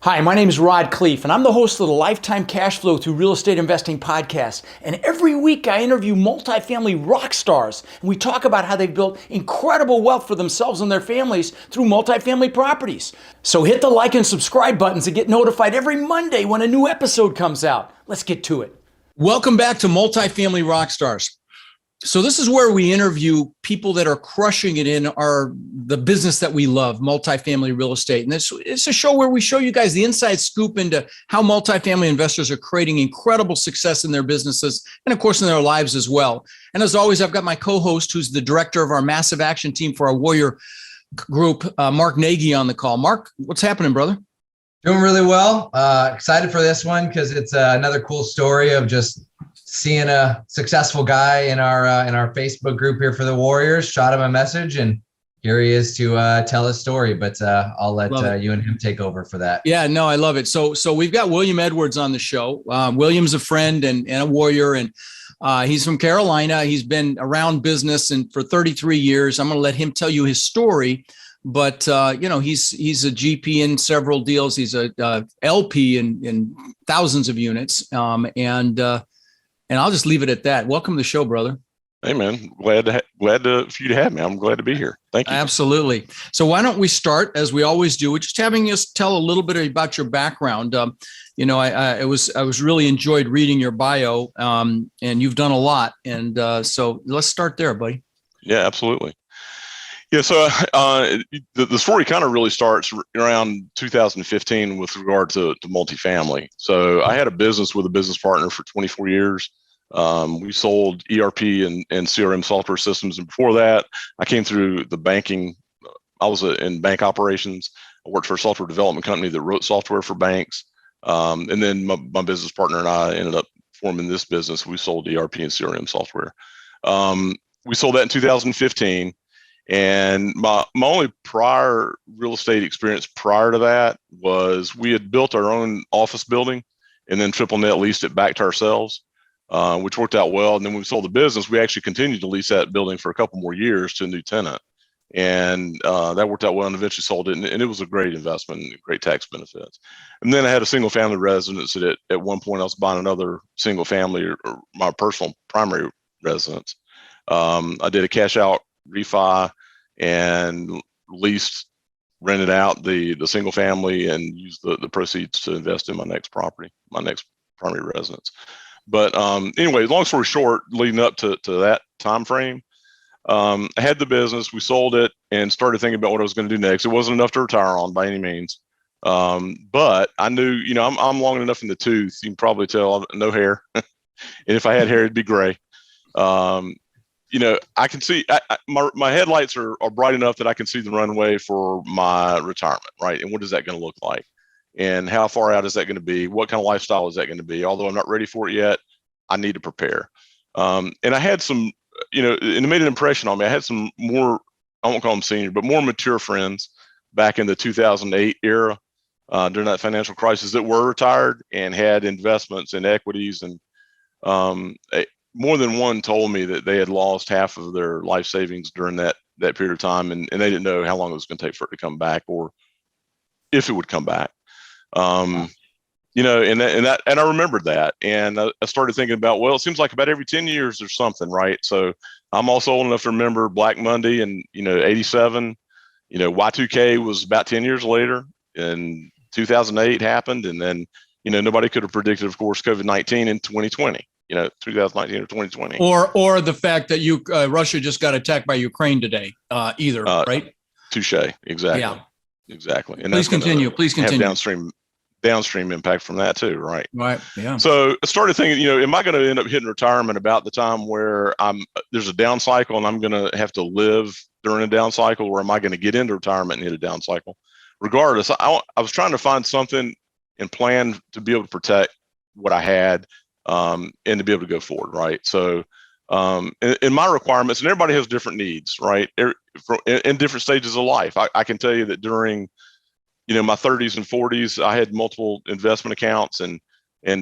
Hi, my name is Rod Cleef, and I'm the host of the Lifetime Cash Flow Through Real Estate Investing podcast. And every week I interview multifamily rock stars, and we talk about how they've built incredible wealth for themselves and their families through multifamily properties. So hit the like and subscribe buttons to get notified every Monday when a new episode comes out. Let's get to it. Welcome back to Multifamily Rock Stars. So this is where we interview people that are crushing it in the business that we love, multifamily real estate. And it's a show where we show you guys the inside scoop into how multifamily investors are creating incredible success in their businesses and, of course, in their lives as well. And as always, I've got my co-host, who's the director of our massive action team for our Warrior group, Mark Nagy, on the call. Mark, what's happening, brother? Doing really well. Excited for this one because it's another cool story of just seeing a successful guy in our Facebook group here for the Warriors. Shot him a message, and here he is to tell his story. But I'll let you and him take over for that. Yeah, no, I love it. So we've got William Edwards on the show. William's a friend and a Warrior, and he's from Carolina. He's been around business and for 33 years. I'm going to let him tell you his story. But he's a GP in several deals. He's a LP in thousands of units, and I'll just leave it at that. Welcome to the show, brother. Hey, man. Glad for you to have me. I'm glad to be here. Thank you. Absolutely. So why don't we start, as we always do, with just having us tell a little bit about your background. I was really enjoyed reading your bio, and you've done a lot. And so let's start there, buddy. Yeah, absolutely. Yeah, so the story kind of really starts around 2015 with regard to multifamily. So I had a business with a business partner for 24 years. We sold ERP and CRM software systems. And before that, I came through the banking. I was in bank operations. I worked for a software development company that wrote software for banks. And then my business partner and I ended up forming this business. We sold ERP and CRM software. We sold that in 2015. And my only prior real estate experience prior to that was we had built our own office building and then triple net leased it back to ourselves, which worked out well. And then when we sold the business, we actually continued to lease that building for a couple more years to a new tenant. And that worked out well, and eventually sold it. And it was a great investment, great tax benefits. And then I had a single family residence that at one point I was buying another single family or my personal primary residence. I did a cash out refi and rented out the single family and used the proceeds to invest in my next property, my next primary residence. But anyway, long story short, leading up to that time frame, I had the business, we sold it and started thinking about what I was going to do next. It wasn't enough to retire on by any means. But I knew, I'm long enough in the tooth. You can probably tell no hair. And if I had hair, it'd be gray. I can see my headlights are bright enough that I can see the runway for my retirement, right? And what is that going to look like? And how far out is that going to be? What kind of lifestyle is that going to be? Although I'm not ready for it yet, I need to prepare. And I had some, and it made an impression on me. I had some more, I won't call them senior, but more mature friends back in the 2008 era during that financial crisis that were retired and had investments in equities. And more than one told me that they had lost half of their life savings during that period of time, and they didn't know how long it was going to take for it to come back or if it would come back. And I remembered that, and I started thinking about, well, it seems like about every 10 years there's something, right? So I'm also old enough to remember Black Monday and 87. Y2K was about 10 years later, and 2008 happened, and then nobody could have predicted, of course, COVID-19 in 2020. 2019 or 2020, or the fact that Russia just got attacked by Ukraine today, either, right? Touche, exactly. Yeah, exactly. And Please continue. Have downstream impact from that too, right? Right. Yeah. So I started thinking, am I going to end up hitting retirement about the time where there's a down cycle and I'm going to have to live during a down cycle, or am I going to get into retirement and hit a down cycle? Regardless, I was trying to find something and plan to be able to protect what I had. And to be able to go forward, right? So, in my requirements, and everybody has different needs, right? In different stages of life. I can tell you that during, my 30s and 40s, I had multiple investment accounts and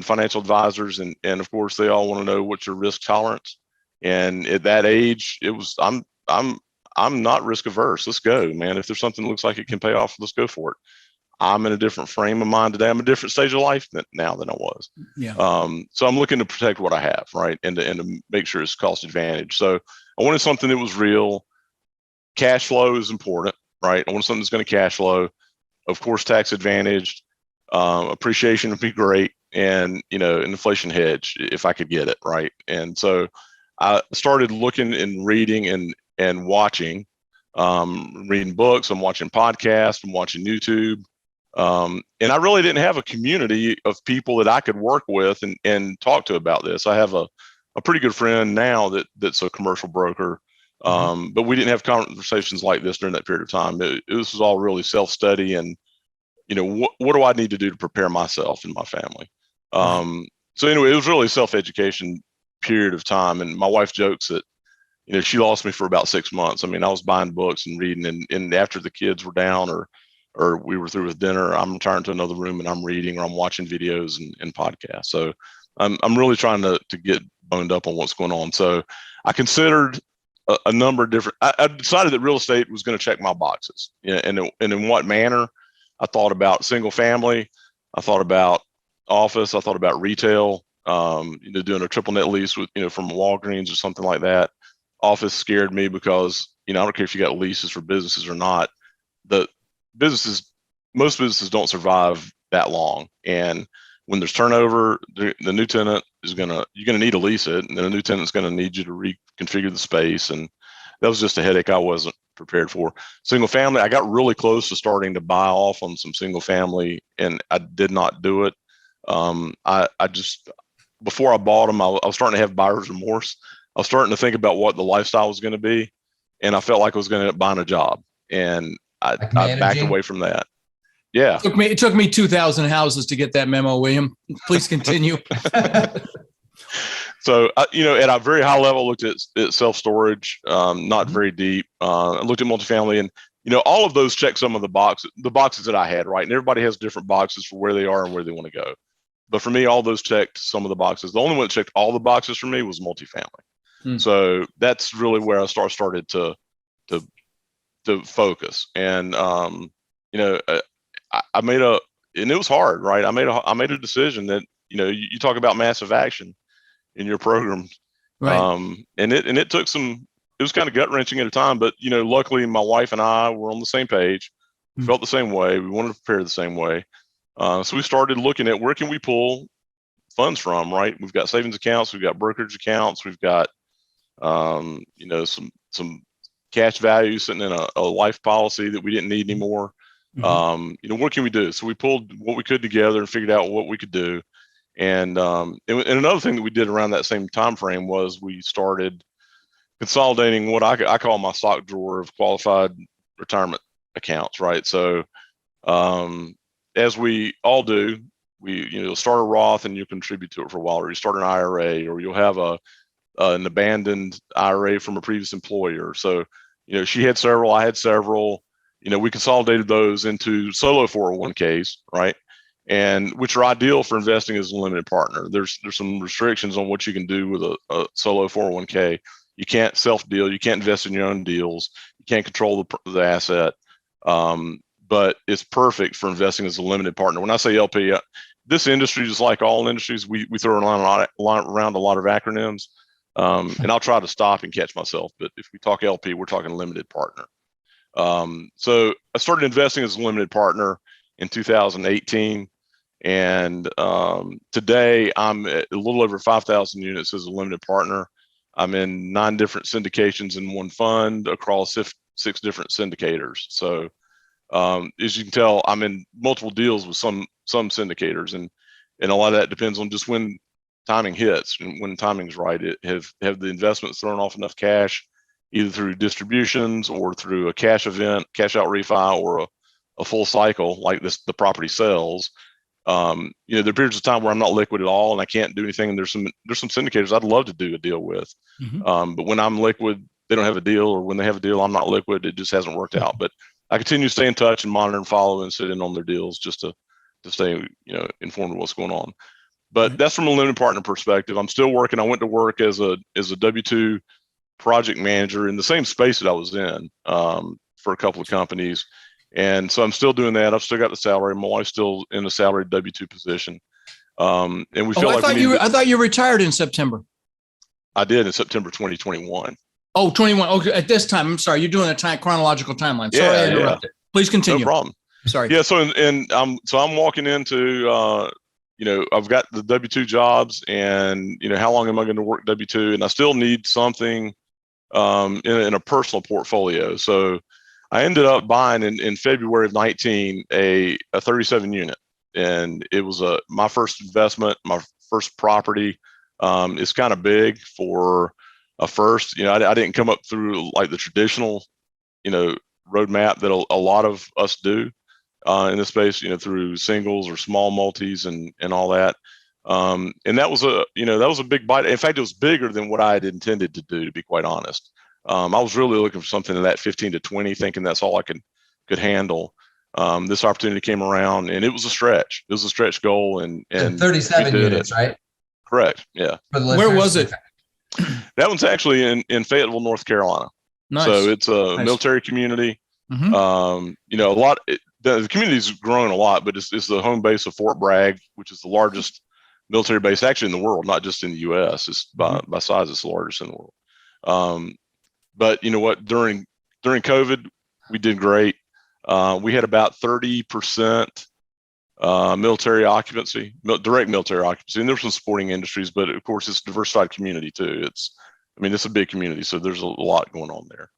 financial advisors, and of course, they all want to know what's your risk tolerance. And at that age, I'm not risk averse. Let's go, man. If there's something that looks like it can pay off, let's go for it. I'm in a different frame of mind today. I'm a different stage of life now than I was. Yeah. So I'm looking to protect what I have, right, and to make sure it's cost advantage. So I wanted something that was real. Cash flow is important, right? I want something that's going to cash flow. Of course, tax advantaged. Appreciation would be great, and an inflation hedge if I could get it, right. And so I started looking and reading and watching, reading books. I'm watching podcasts. I'm watching YouTube. And I really didn't have a community of people that I could work with and talk to about this. I have a pretty good friend now that's a commercial broker, but we didn't have conversations like this during that period of time. This was all really self-study and, what do I need to do to prepare myself and my family? So anyway, it was really a self-education period of time. And my wife jokes that, she lost me for about 6 months. I mean, I was buying books and reading, and after the kids were down or we were through with dinner, I'm returning to another room and I'm reading or I'm watching videos and podcasts. So I'm really trying to get boned up on what's going on. So I considered a number of different, I decided that real estate was going to check my boxes. And in what manner? I thought about single family. I thought about office. I thought about retail, doing a triple net lease with, from Walgreens or something like that. Office scared me because, I don't care if you got leases for businesses or not. Most businesses don't survive that long. And when there's turnover, the new tenant you're going to need to lease it. And then a new tenant's going to need you to reconfigure the space. And that was just a headache I wasn't prepared for. Single family, I got really close to starting to buy off on some single family and I did not do it. I just, before I bought them, I was starting to have buyer's remorse. I was starting to think about what the lifestyle was going to be. And I felt like I was going to end up buying a job. And I backed away from that. Yeah. It took me 2,000 houses to get that memo, William. Please continue. So, at a very high level, looked at self-storage, not very deep. I looked at multifamily and, all of those check some of the boxes that I had, right? And everybody has different boxes for where they are and where they want to go. But for me, all those checked some of the boxes. The only one that checked all the boxes for me was multifamily. So that's really where I started to focus. And, I made and it was hard, right? I made a decision that, you talk about massive action in your program. Right. And it took it was kind of gut wrenching at a time, but, luckily my wife and I were on the same page. We felt the same way. We wanted to prepare the same way. So we started looking at where can we pull funds from, right? We've got savings accounts. We've got brokerage accounts. We've got, some cash value sitting in a life policy that we didn't need anymore. What can we do? So we pulled what we could together and figured out what we could do. And another thing that we did around that same time frame was we started consolidating what I call my sock drawer of qualified retirement accounts, right? So as we all do, you'll start a Roth and you contribute to it for a while, or you start an IRA, or you'll have an abandoned IRA from a previous employer. So she had several, I had several. We consolidated those into solo 401ks, right? And which are ideal for investing as a limited partner. There's some restrictions on what you can do with a solo 401k. You can't self-deal. You can't invest in your own deals. You can't control the asset. But it's perfect for investing as a limited partner. When I say LP, this industry, just like all industries, we throw around a lot of acronyms. And I'll try to stop and catch myself. But if we talk LP, we're talking limited partner. So I started investing as a limited partner in 2018. And today I'm at a little over 5,000 units as a limited partner. I'm in 9 different syndications in one fund across 6 different syndicators. So as you can tell, I'm in multiple deals with some syndicators, and a lot of that depends on just when timing hits and when timing's right. Have the investments thrown off enough cash, either through distributions or through a cash event, cash out refi, or a full cycle like the property sells. There are periods of time where I'm not liquid at all and I can't do anything. And there's some syndicators I'd love to do a deal with. But when I'm liquid, they don't have a deal, or when they have a deal, I'm not liquid. It just hasn't worked out. But I continue to stay in touch and monitor and follow and sit in on their deals just to stay, informed of what's going on. But that's from a limited partner perspective. I'm still working. I went to work as a W-2 project manager in the same space that I was in for a couple of companies. And so I'm still doing that. I've still got the salary. My wife's still in a salaried W-2 position. And we feel I thought you retired in September. I did in September 2021. Oh, 21. Okay, at this time, I'm sorry. You're doing a chronological timeline. Sorry, I interrupted. Please continue. No problem. Sorry. Yeah. So, so I'm walking into, I've got the W-2 jobs, and, how long am I going to work W-2? And I still need something in a personal portfolio. So I ended up buying in February of 19 a 37 unit, and it was my first investment, my first property. It's kind of big for a first. I didn't come up through like the traditional, roadmap that a lot of us do in this space, through singles or small multis and all that. And that was a big bite. In fact, it was bigger than what I had intended to do, to be quite honest. I was really looking for something in that 15 to 20, thinking that's all I could handle. This opportunity came around, and it was a stretch. It was a stretch goal, and 37 units, right? Correct. Yeah. Where was it? That one's actually in Fayetteville, North Carolina. Nice. So it's a military community. Mm-hmm. The community's grown a lot, but it's the home base of Fort Bragg, which is the largest military base actually in the world, not just in the U.S. It's by size, it's the largest in the world. But you know what? During COVID, we did great. We had about 30% military occupancy, direct military occupancy, and there's some sporting industries, but of course it's a diversified community too. It's a big community, so there's a lot going on there.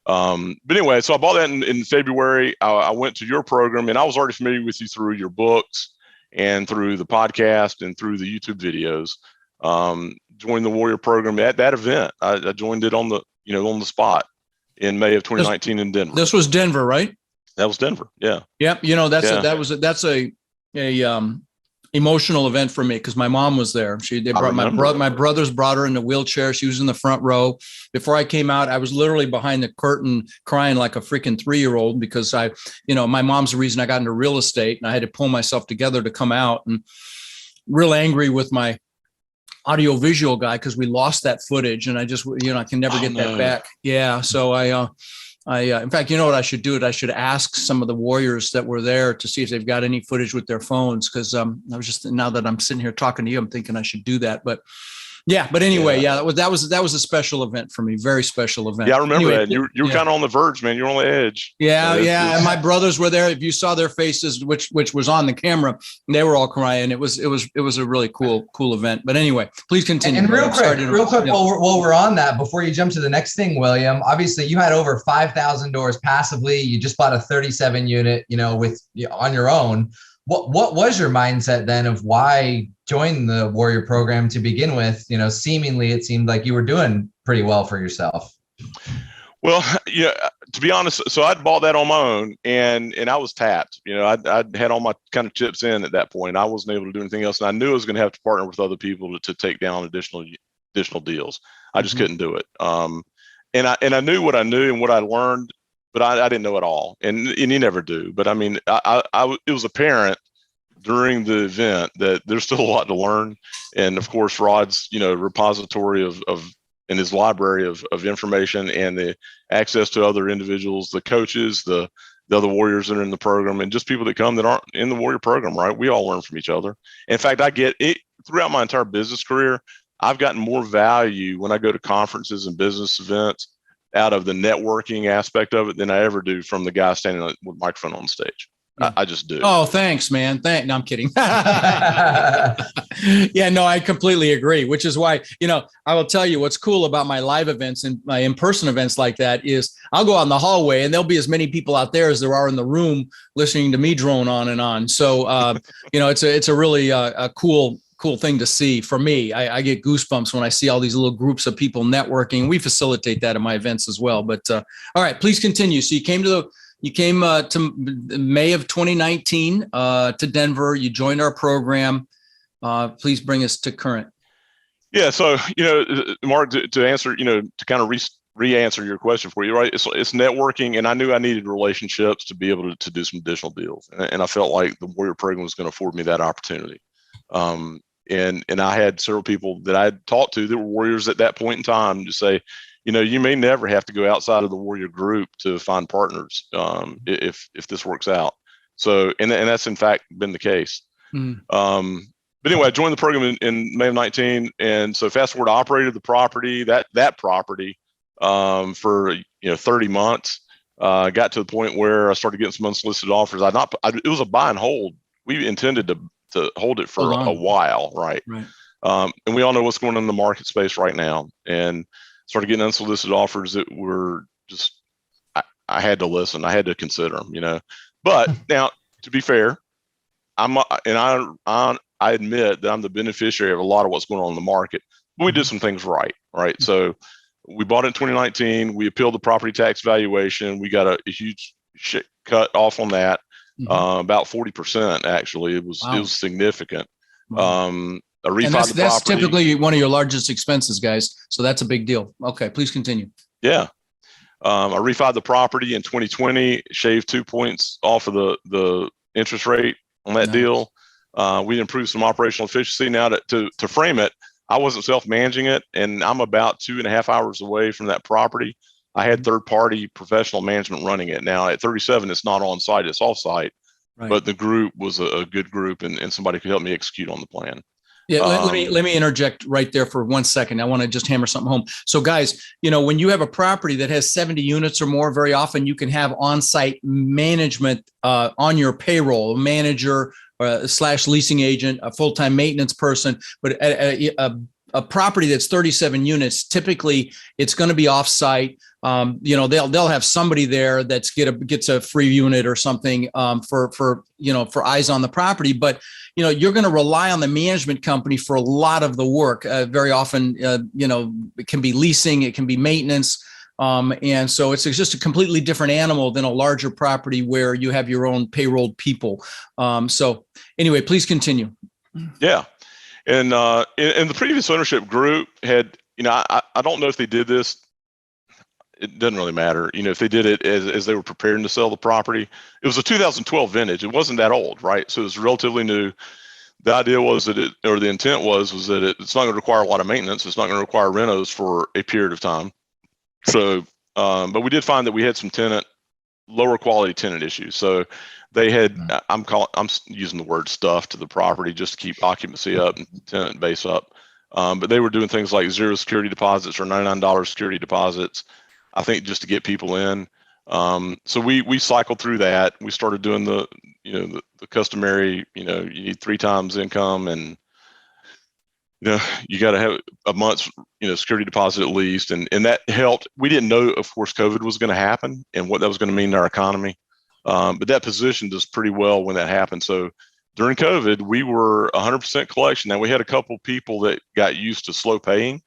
But anyway, so I bought that in February. I went to your program, and I was already familiar with you through your books and through the podcast and through the YouTube videos. Joined the Warrior program at that event. I joined it on the spot in May of 2019 in Denver. This was Denver, right? That was Denver. Yeah. Yep. That's a emotional event for me, because my mom was there. They brought my brothers brought her in the wheelchair. She was in the front row. Before I came out, I was literally behind the curtain crying like a freaking 3-year-old, because my mom's the reason I got into real estate, and I had to pull myself together to come out, and real angry with my audiovisual guy because we lost that footage, and I just, I can never get that back. Yeah. So in fact, you know what I should do? I should ask some of the Warriors that were there to see if they've got any footage with their phones. Cause now that I'm sitting here talking to you, I'm thinking I should do that, but anyway, that was a special event for me. Very special event. Yeah. I remember that. You were kind of on the verge, man. You're on the edge. Yeah. And my brothers were there. If you saw their faces, which was on the camera, they were all crying. It was a really cool event. But anyway, please continue. And real quick, while we're on that, before you jump to the next thing, William, obviously you had over 5,000 doors passively. You just bought a 37 unit, on your own. What was your mindset then of why join the Warrior program to begin with? Seemingly it seemed like you were doing pretty well for yourself. Well, yeah, to be honest, so I'd bought that on my own, and I was tapped. I'd had all my kind of chips in at that point. I wasn't able to do anything else, and I knew I was going to have to partner with other people to take down additional deals. I just couldn't do it. And I knew what I knew and what I learned, but I didn't know it all, and you never do. But it was apparent during the event that there's still a lot to learn, and of course, Rod's repository of in his library of information and the access to other individuals, the coaches, the other Warriors that are in the program, and just people that come that aren't in the Warrior program. Right, we all learn from each other. In fact, I get it throughout my entire business career. I've gotten more value when I go to conferences and business events out of the networking aspect of it than I ever do from the guy standing with a microphone on stage. I just do. Oh, thanks, man. No, I'm kidding. Yeah, no, I completely agree, which is why, I will tell you what's cool about my live events and my in-person events like that is I'll go out in the hallway and there'll be as many people out there as there are in the room listening to me drone on and on. So, it's a really a cool thing to see for me. I get goosebumps when I see all these little groups of people networking. We facilitate that at my events as well. But all right, please continue. So you came to May of 2019 to Denver. You joined our program. Please bring us to current. Yeah. So, Mark, to answer, to kind of re-answer your question for you, right? It's networking, and I knew I needed relationships to be able to do some additional deals. And I felt like the Warrior program was going to afford me that opportunity. And I had several people that I had talked to that were Warriors at that point in time to say, you may never have to go outside of the Warrior group to find partners if this works out. So, and that's in fact been the case. Mm-hmm. But anyway, I joined the program in May of 19, and so fast forward, I operated the property, that property, for 30 months. Got to the point where I started getting some unsolicited offers. It was a buy and hold. We intended to hold it for a while, right? And we all know what's going on in the market space right now, and started getting unsolicited offers that were just, I had to listen. I had to consider them, But now, to be fair, I admit that I'm the beneficiary of a lot of what's going on in the market. But we did some things right? So we bought it in 2019. We appealed the property tax valuation. We got a huge cut off on that, about 40% actually. It was significant. Wow. And that's typically one of your largest expenses, guys. So that's a big deal. Okay, please continue. Yeah. I refied the property in 2020, shaved 2 points off of the interest rate on that deal. We improved some operational efficiency. Now to frame it, I wasn't self-managing it, and I'm about 2.5 hours away from that property. I had third-party professional management running it. Now at 37, it's not on site, it's off site, but the group was a good group, and somebody could help me execute on the plan. Yeah, let me interject right there for 1 second. I want to just hammer something home. So guys, when you have a property that has 70 units or more, very often you can have on-site management on your payroll, a manager / leasing agent, a full-time maintenance person. But a property that's 37 units, typically it's going to be off-site. They'll have somebody there that's gets a free unit or something for eyes on the property. But you're going to rely on the management company for a lot of the work. Very often, it can be leasing, it can be maintenance. And so it's just a completely different animal than a larger property where you have your own payrolled people. So anyway, please continue. Yeah. And the previous ownership group had, I don't know if they did this. It doesn't really matter. If they did it as they were preparing to sell the property, it was a 2012 vintage. It wasn't that old, right? So it was relatively new. The idea was that the intent was that it's not going to require a lot of maintenance. It's not going to require renos for a period of time. So, but we did find that we had some lower quality tenant issues. So they had, I'm using the word stuff to the property just to keep occupancy up and tenant base up. But they were doing things like zero security deposits or $99 security deposits, I think, just to get people in. So we cycled through that. We started doing the customary, you need 3 times income, and you got to have a month's, security deposit at least. And that helped. We didn't know, of course, COVID was going to happen and what that was going to mean to our economy. But that positioned us pretty well when that happened. So during COVID, we were 100% collection. Now we had a couple people that got used to slow paying.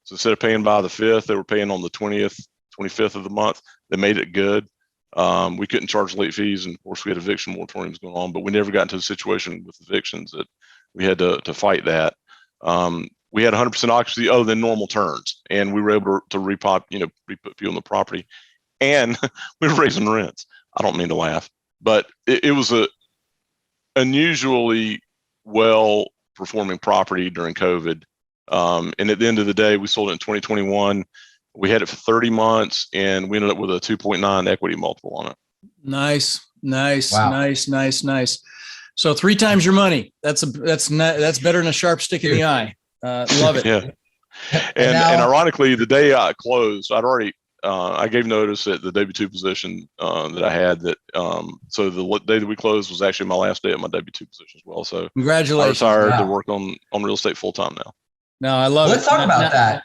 So instead of paying by the 5th, they were paying on the 20th, 25th of the month. They made it good. We couldn't charge late fees. And of course we had eviction moratoriums going on, but we never got into a situation with evictions that we had to fight that. We had 100% occupancy other than normal turns, and we were able to re-put people in the property, and we were raising rents. I don't mean to laugh, but it was a unusually well performing property during COVID. And at the end of the day, we sold it in 2021. We had it for 30 months, and we ended up with a 2.9 equity multiple on it. Nice. Wow. Nice. So 3 times your money. That's better than a sharp stick in the eye. Love it. Yeah. And ironically, the day I closed, I'd already I gave notice at the W-2 position that I had. So the day that we closed was actually my last day at my W-2 position as well. So congratulations. I retired to work on real estate full time now. No, I love it. Let's talk about that.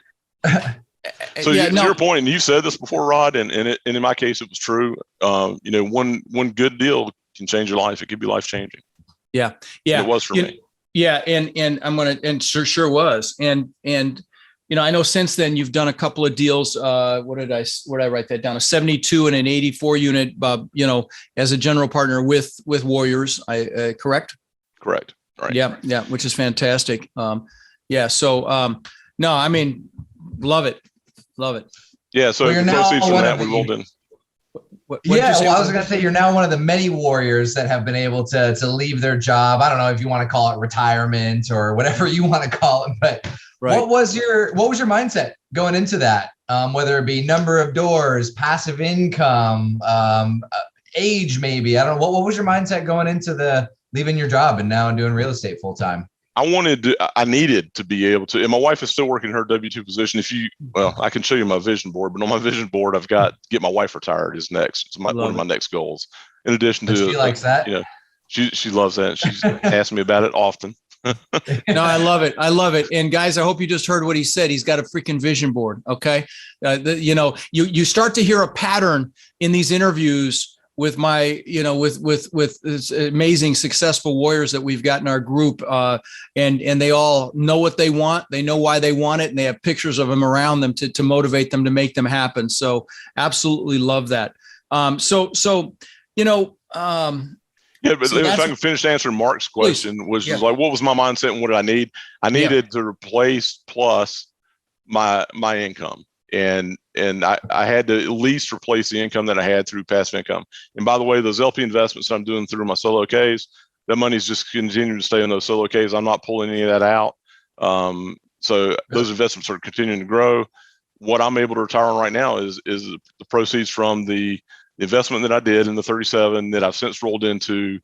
So to your point, and you said this before, Rod, and in my case, it was true. One good deal can change your life. It could be life changing. Yeah. And it was for me. Yeah, and I'm and sure was, and I know since then you've done a couple of deals. Where did I write that down? A 72 and an 84 unit. As a general partner with Warriors. Correct. Correct. Right. Yeah, which is fantastic. So no, I mean, love it. Yeah. So you're proceeds from that we rolled in. I was going to say you're now one of the many Warriors that have been able to leave their job. I don't know if you want to call it retirement or whatever you want to call it, but right. What was your mindset going into that? whether it be number of doors, passive income, age, maybe. I don't know. What was your mindset going into leaving your job and now doing real estate full time? I needed to be able to, and my wife is still working her W-2 position. I can show you my vision board, but on my vision board, I've got get my wife retired is next. It's one of my next goals. In addition to, she likes that. She loves that. She's asked me about it often. No, I love it. I love it. And guys, I hope you just heard what he said. He's got a freaking vision board. Okay. You start to hear a pattern in these interviews with my, with amazing successful warriors that we've got in our group. And they all know what they want. They know why they want it. And they have pictures of them around them to motivate them, to make them happen. So absolutely love that. Yeah, but if I can finish answering Mark's question, was like, what was my mindset and what did I need? I needed to replace plus my income. And I had to at least replace the income that I had through passive income. And by the way, those LP investments I'm doing through my solo Ks, that money's just continuing to stay in those solo Ks. I'm not pulling any of that out. So those investments are continuing to grow. What I'm able to retire on right now is the proceeds from the investment that I did in the 37 that I've since rolled into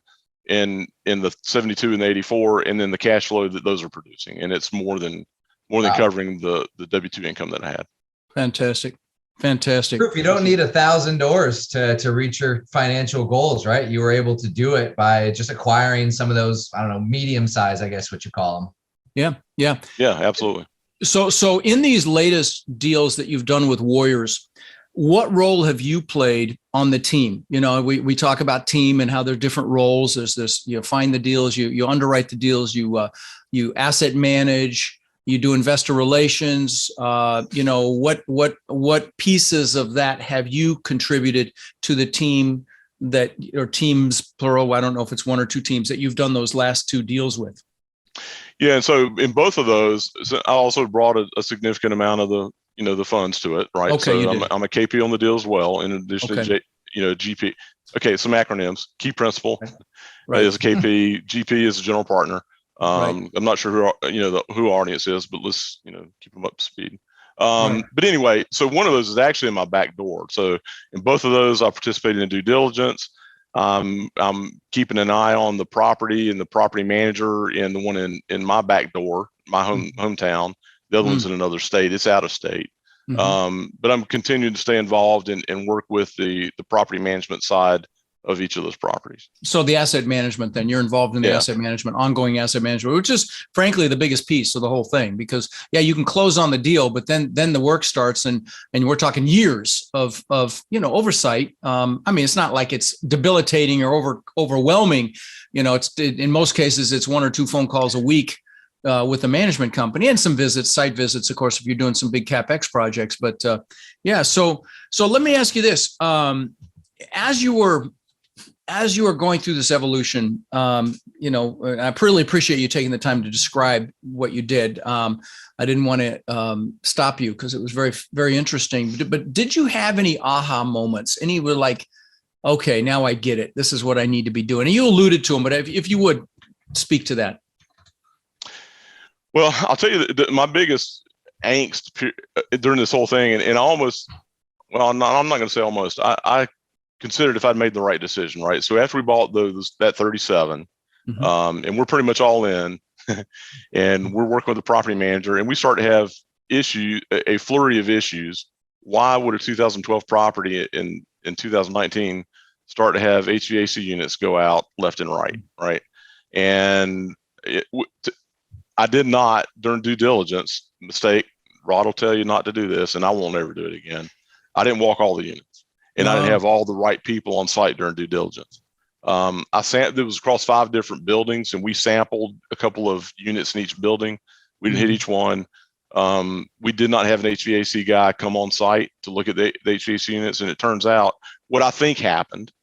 in the 72 and the 84, and then the cash flow that those are producing. And it's more than covering the W-2 income that I had. Fantastic. Proof you don't need 1,000 doors to reach your financial goals, right? You were able to do it by just acquiring some of those, I don't know, medium size, I guess what you call them. Yeah, absolutely. So in these latest deals that you've done with Warriors, what role have you played on the team? We talk about team and how there are different roles. There's this, find the deals, you underwrite the deals, you asset manage, you do investor relations. What pieces of that have you contributed to the team or teams plural? I don't know if it's one or two teams that you've done those last two deals with. Yeah, and so in both of those, I also brought a significant amount of the funds to it, right? Okay, so I'm a KP on the deal as well, in addition to GP. Okay, some acronyms. Key principal is a KP. GP is a general partner. I'm not sure who our audience is, but let's keep them up to speed. But anyway, so one of those is actually in my back door. So in both of those, I participated in due diligence. I'm keeping an eye on the property and the property manager, and the one in my back door, my hometown. The other one's in another state. It's out of state. But I'm continuing to stay involved and work with the property management side of each of those properties. So the asset management, then you're involved in the asset management, ongoing asset management, which is frankly the biggest piece of the whole thing, because you can close on the deal, but then the work starts and we're talking years of oversight. It's not like it's debilitating or overwhelming. It's in most cases, it's one or two phone calls a week with the management company and some site visits, of course, if you're doing some big CapEx projects. But so let me ask you this. As you were going through this evolution, I really appreciate you taking the time to describe what you did. I didn't want to stop you because it was very, very interesting. But did you have any aha moments? Any were like, okay, now I get it. This is what I need to be doing. And you alluded to them, but if you would speak to that. Well, I'll tell you that my biggest angst during this whole thing, and almost, I'm not going to say almost, I considered if I'd made the right decision, right? So after we bought that 37, and we're pretty much all in, and we're working with the property manager, and we start to have a flurry of issues. Why would a 2012 property in 2019 start to have HVAC units go out left and right? And I did not, during due diligence, mistake. Rod will tell you not to do this, and I won't ever do it again. I didn't walk all the units, and I didn't have all the right people on site during due diligence. It was across 5 different buildings, and we sampled a couple of units in each building. We didn't hit each one. We did not have an HVAC guy come on site to look at the HVAC units, and it turns out what I think happened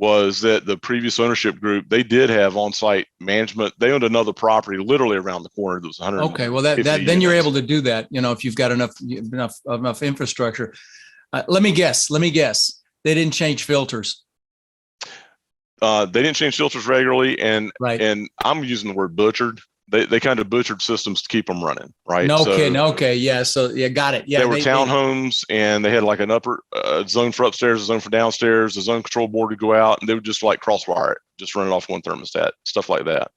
was that the previous ownership group, they did have on-site management. They owned another proproperty literally around the corner. That was 100. Okay, well then you're able to do that. If you've got enough infrastructure. Let me guess. They didn't change filters. They didn't change filters regularly, and I'm using the word butchered. they kind of butchered systems to keep them running, right? Okay. Yeah. So yeah, got it. Yeah. They were townhomes, and they had like an upper zone for upstairs, a zone for downstairs, a zone control board to go out, and they would just like crosswire it, just run it off one thermostat, stuff like that.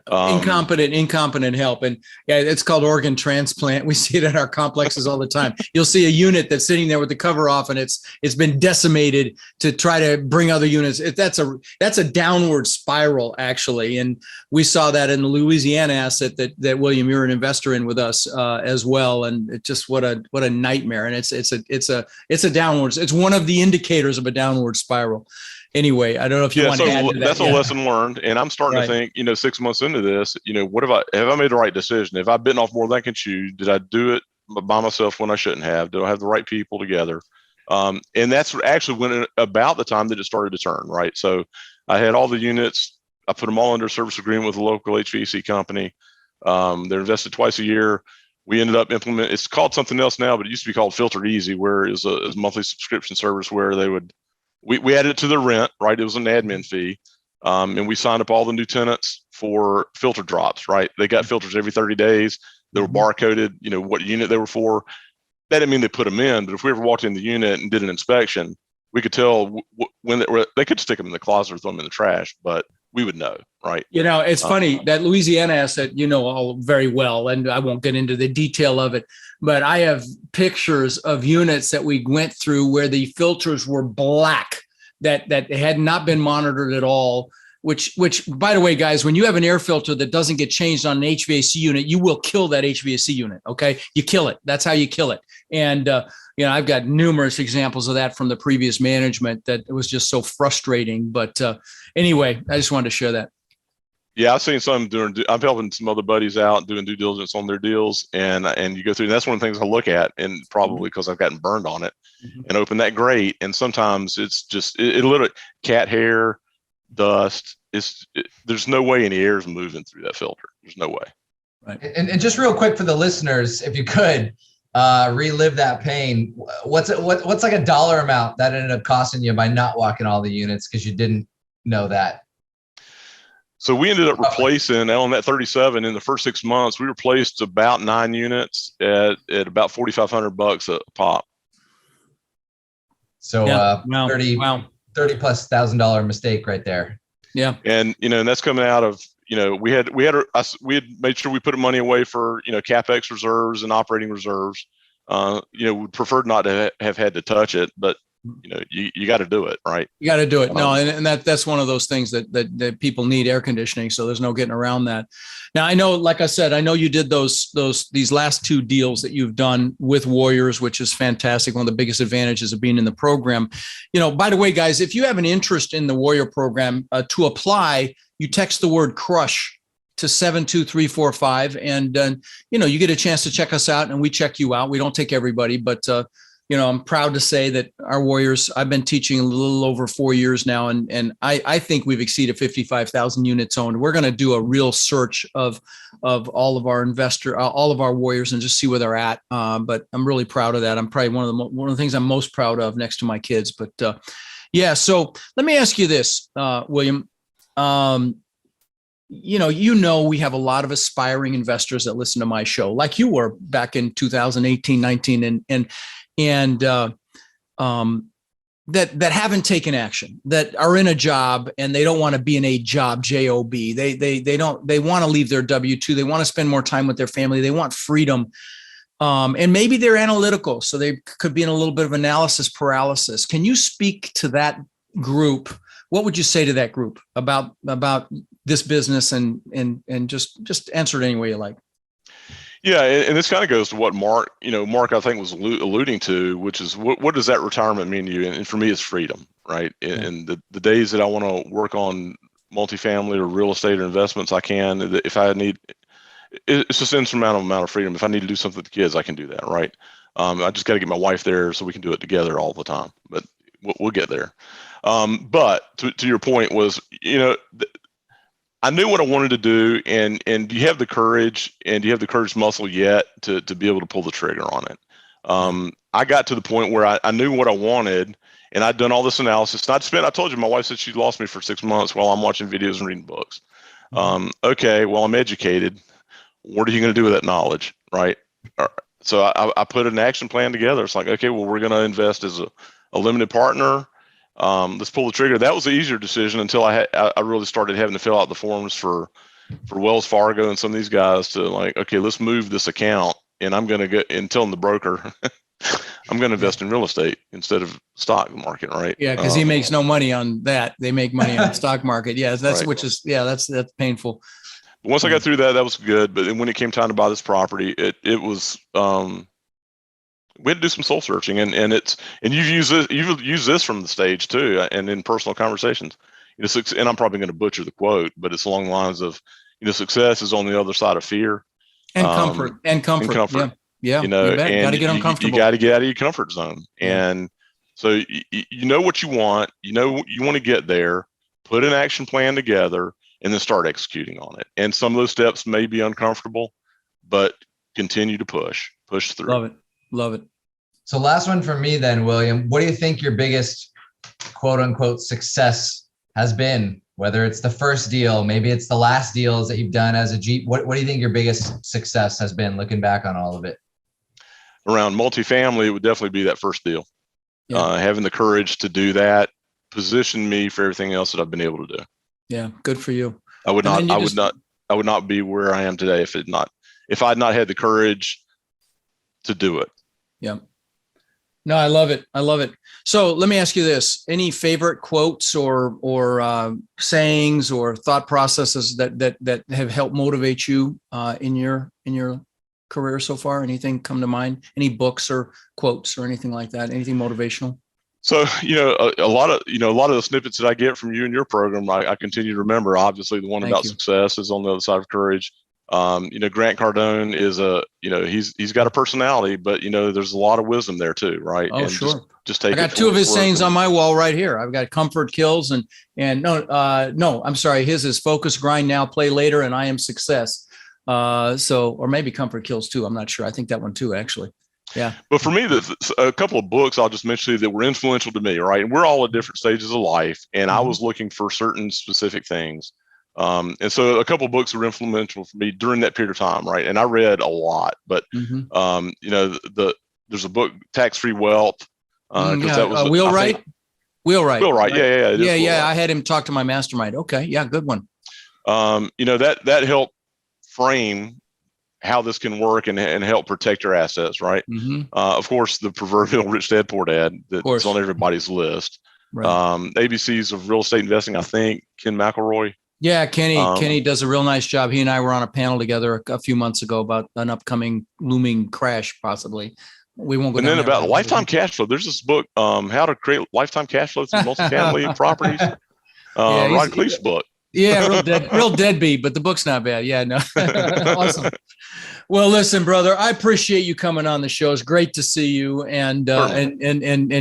Incompetent help. And yeah, it's called organ transplant. We see it in our complexes all the time. You'll see a unit that's sitting there with the cover off, and it's been decimated to try to bring other units. That's a downward spiral, actually. And we saw that in the Louisiana asset that William, you're an investor in with us as well. And it just what a nightmare. And it's a downwards. It's one of the indicators of a downward spiral. Anyway, I don't know if you want to add to that. That's a lesson learned. And I'm starting to think, 6 months into this, what have I made the right decision? Have I bitten off more than I can chew? Did I do it by myself when I shouldn't have? Did I have the right people together? And that's actually when about the time that it started to turn, right? So I had all the units, I put them all under a service agreement with a local HVAC company. They're invested twice a year. We ended up implementing, it's called something else now, but it used to be called Filter Easy, where it was a monthly subscription service where they would, we added it to the rent, right? It was an admin fee. And we signed up all the new tenants for filter drops, right? They got filters every 30 days. They were barcoded, what unit they were for. That didn't mean they put them in, but if we ever walked in the unit and did an inspection, we could tell when they could stick them in the closet or throw them in the trash, but we would know, right? It's funny that Louisiana asset, all very well, and I won't get into the detail of it, but I have pictures of units that we went through where the filters were black, that had not been monitored at all, which, by the way, guys, when you have an air filter that doesn't get changed on an HVAC unit, you will kill that HVAC unit. Okay. You kill it. That's how you kill it. And, I've got numerous examples of that from the previous management that it was just so frustrating. But anyway, I just wanted to share that. Yeah, I've seen some I'm helping some other buddies out doing due diligence on their deals, and you go through, and that's one of the things I look at, and probably because I've gotten burned on it, and open that grate, and sometimes it's just it literally cat hair, dust. There's no way any air is moving through that filter. There's no way. Right. And just real quick for the listeners, if you could relive that pain, what's like a dollar amount that ended up costing you by not walking all the units because you didn't know that? So we ended up replacing on that 37 in the first 6 months. We replaced about 9 units at about $4,500 a pop. So wow. $30 plus $1,000 mistake right there. Yeah, and and that's coming out of we had made sure we put money away for CapEx reserves and operating reserves. We preferred not to have had to touch it, but you got to do it, right? You got to do it. No, and that's one of those things that people need air conditioning, so there's no getting around that. Now, I know, like I said, I know you did these last 2 deals that you've done with Warriors, which is fantastic. One of the biggest advantages of being in the program. By the way, guys, if you have an interest in the Warrior program, to apply, you text the word crush to 72345, and you get a chance to check us out, and we check you out. We don't take everybody, but I'm proud to say that our Warriors, I've been teaching a little over 4 years now, and I think we've exceeded 55,000 units owned. We're going to do a real search of all of our Warriors and just see where they're at. But I'm really proud of that. I'm probably one of the things I'm most proud of next to my kids. But yeah, so let me ask you this, William. We have a lot of aspiring investors that listen to my show, like you were back in 2018, 19, and that haven't taken action, that are in a job and they don't want to be in a job, job. They want to leave their W-2. They want to spend more time with their family. They want freedom. And maybe they're analytical, so they could be in a little bit of analysis paralysis. Can you speak to that group? What would you say to that group about this business, and just answer it any way you like? Yeah, and this kind of goes to what Mark I think was alluding to, which is what does that retirement mean to you? And for me, it's freedom, right? And the days that I want to work on multifamily or real estate or investments, I can. If I need, it's just an insurmountable amount of freedom. If I need to do something with the kids, I can do that, right? I just got to get my wife there so we can do it together all the time. But we'll get there. But to your point was, I knew what I wanted to do, and do you have the courage, and do you have the courage muscle yet to be able to pull the trigger on it? I got to the point where I knew what I wanted, and I'd done all this analysis. And I told you, my wife said she lost me for 6 months while I'm watching videos and reading books. Okay, well, I'm educated. what are you going to do with that knowledge, right? So I put an action plan together. It's like, okay, well, we're going to invest as a limited partner. Let's pull the trigger. That was the easier decision until I really started having to fill out the forms for Wells Fargo and some of these guys to like, okay, let's move this account, and I'm going to get and telling the broker I'm going to invest in real estate instead of stock market, right? Yeah, because he makes no money on that. They make money on the stock market. Yeah, that's right. That's painful. Once I got through that was good. But then when it came time to buy this property, it was we had to do some soul searching, and you've used this from the stage too, and in personal conversations. And I'm probably going to butcher the quote, but it's along the lines of, success is on the other side of fear and comfort. Yeah. And got to get uncomfortable. You got to get out of your comfort zone, and so you know what you want. You want to get there. Put an action plan together, and then start executing on it. And some of those steps may be uncomfortable, but continue to push through. Love it. So last one from me then, William. What do you think your biggest quote unquote success has been? Whether it's the first deal, maybe it's the last deals that you've done as a Jeep. What do you think your biggest success has been looking back on all of it? Around multifamily, it would definitely be that first deal. Yeah. Having the courage to do that positioned me for everything else that I've been able to do. Yeah, good for you. I would not be where I am today if I'd not had the courage to do it. Yeah. No, I love it. So let me ask you this: any favorite quotes or sayings or thought processes that have helped motivate you in your career so far? Anything come to mind? Any books or quotes or anything like that? Anything motivational? So, a lot of the snippets that I get from you and your program, I continue to remember. Obviously, the one about success is on the other side of courage. Grant Cardone is he's got a personality, but there's a lot of wisdom there too, right? Oh, and sure. Just take. I got two of his sayings on my wall right here. I've got comfort kills and no, I'm sorry. His is focus, grind now, play later, and I am success. Or maybe comfort kills too. I'm not sure. I think that one too, actually. Yeah. But for me, a couple of books I'll just mention that were influential to me, right? And we're all at different stages of life, and I was looking for certain specific things. And so a couple of books were influential for me during that period of time, right? And I read a lot, but there's a book, Tax-Free Wealth. That was Wheelwright. Wheelwright. Yeah. I had him talk to my mastermind. Okay. Yeah. Good one. That helped frame how this can work and help protect your assets, right? Of course, the proverbial rich dad, poor dad that's on everybody's list. Right. ABCs of real estate investing, I think, Ken McElroy. Yeah, Kenny does a real nice job. He and I were on a panel together a few months ago about an upcoming looming crash, possibly. We won't go. And then about lifetime cash flow. There's this book, How to Create Lifetime Cash Flow through Multifamily Properties. Ron Cleef's book. Yeah, real deadbeat, but the book's not bad. Yeah, no, awesome. Well, listen, brother, I appreciate you coming on the show. It's great to see you and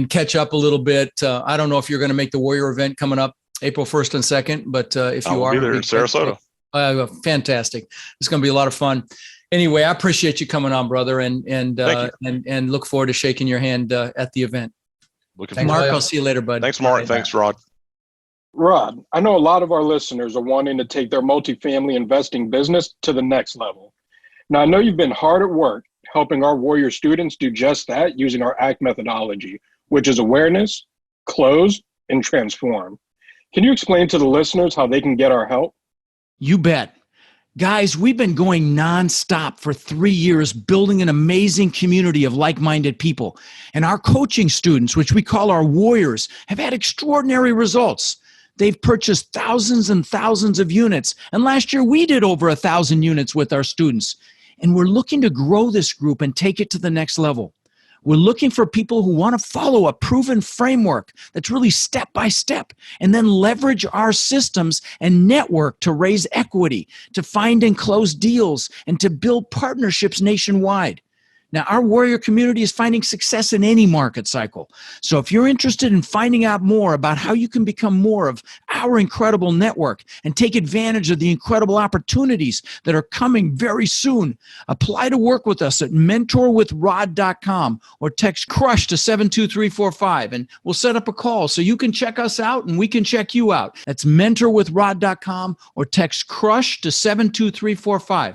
catch up a little bit. I don't know if you're going to make the Warrior event coming up April 1st and 2nd, but if you are, be there in Sarasota. Fantastic. It's going to be a lot of fun. Anyway, I appreciate you coming on, brother, and look forward to shaking your hand at the event. Thanks, Mark. I'll see you later, bud. Thanks, Mark. Thanks, Rod. Rod, I know a lot of our listeners are wanting to take their multifamily investing business to the next level. Now, I know you've been hard at work helping our Warrior students do just that using our ACT methodology, which is awareness, close, and transform. Can you explain to the listeners how they can get our help? You bet. Guys, we've been going nonstop for 3 years, building an amazing community of like-minded people. And our coaching students, which we call our Warriors, have had extraordinary results. They've purchased thousands and thousands of units. And last year, we did over 1,000 units with our students. And we're looking to grow this group and take it to the next level. We're looking for people who want to follow a proven framework that's really step by step and then leverage our systems and network to raise equity, to find and close deals, and to build partnerships nationwide. Now, our Warrior community is finding success in any market cycle. So if you're interested in finding out more about how you can become more of our incredible network and take advantage of the incredible opportunities that are coming very soon, apply to work with us at mentorwithrod.com or text CRUSH to 72345 and we'll set up a call so you can check us out and we can check you out. That's mentorwithrod.com or text CRUSH to 72345.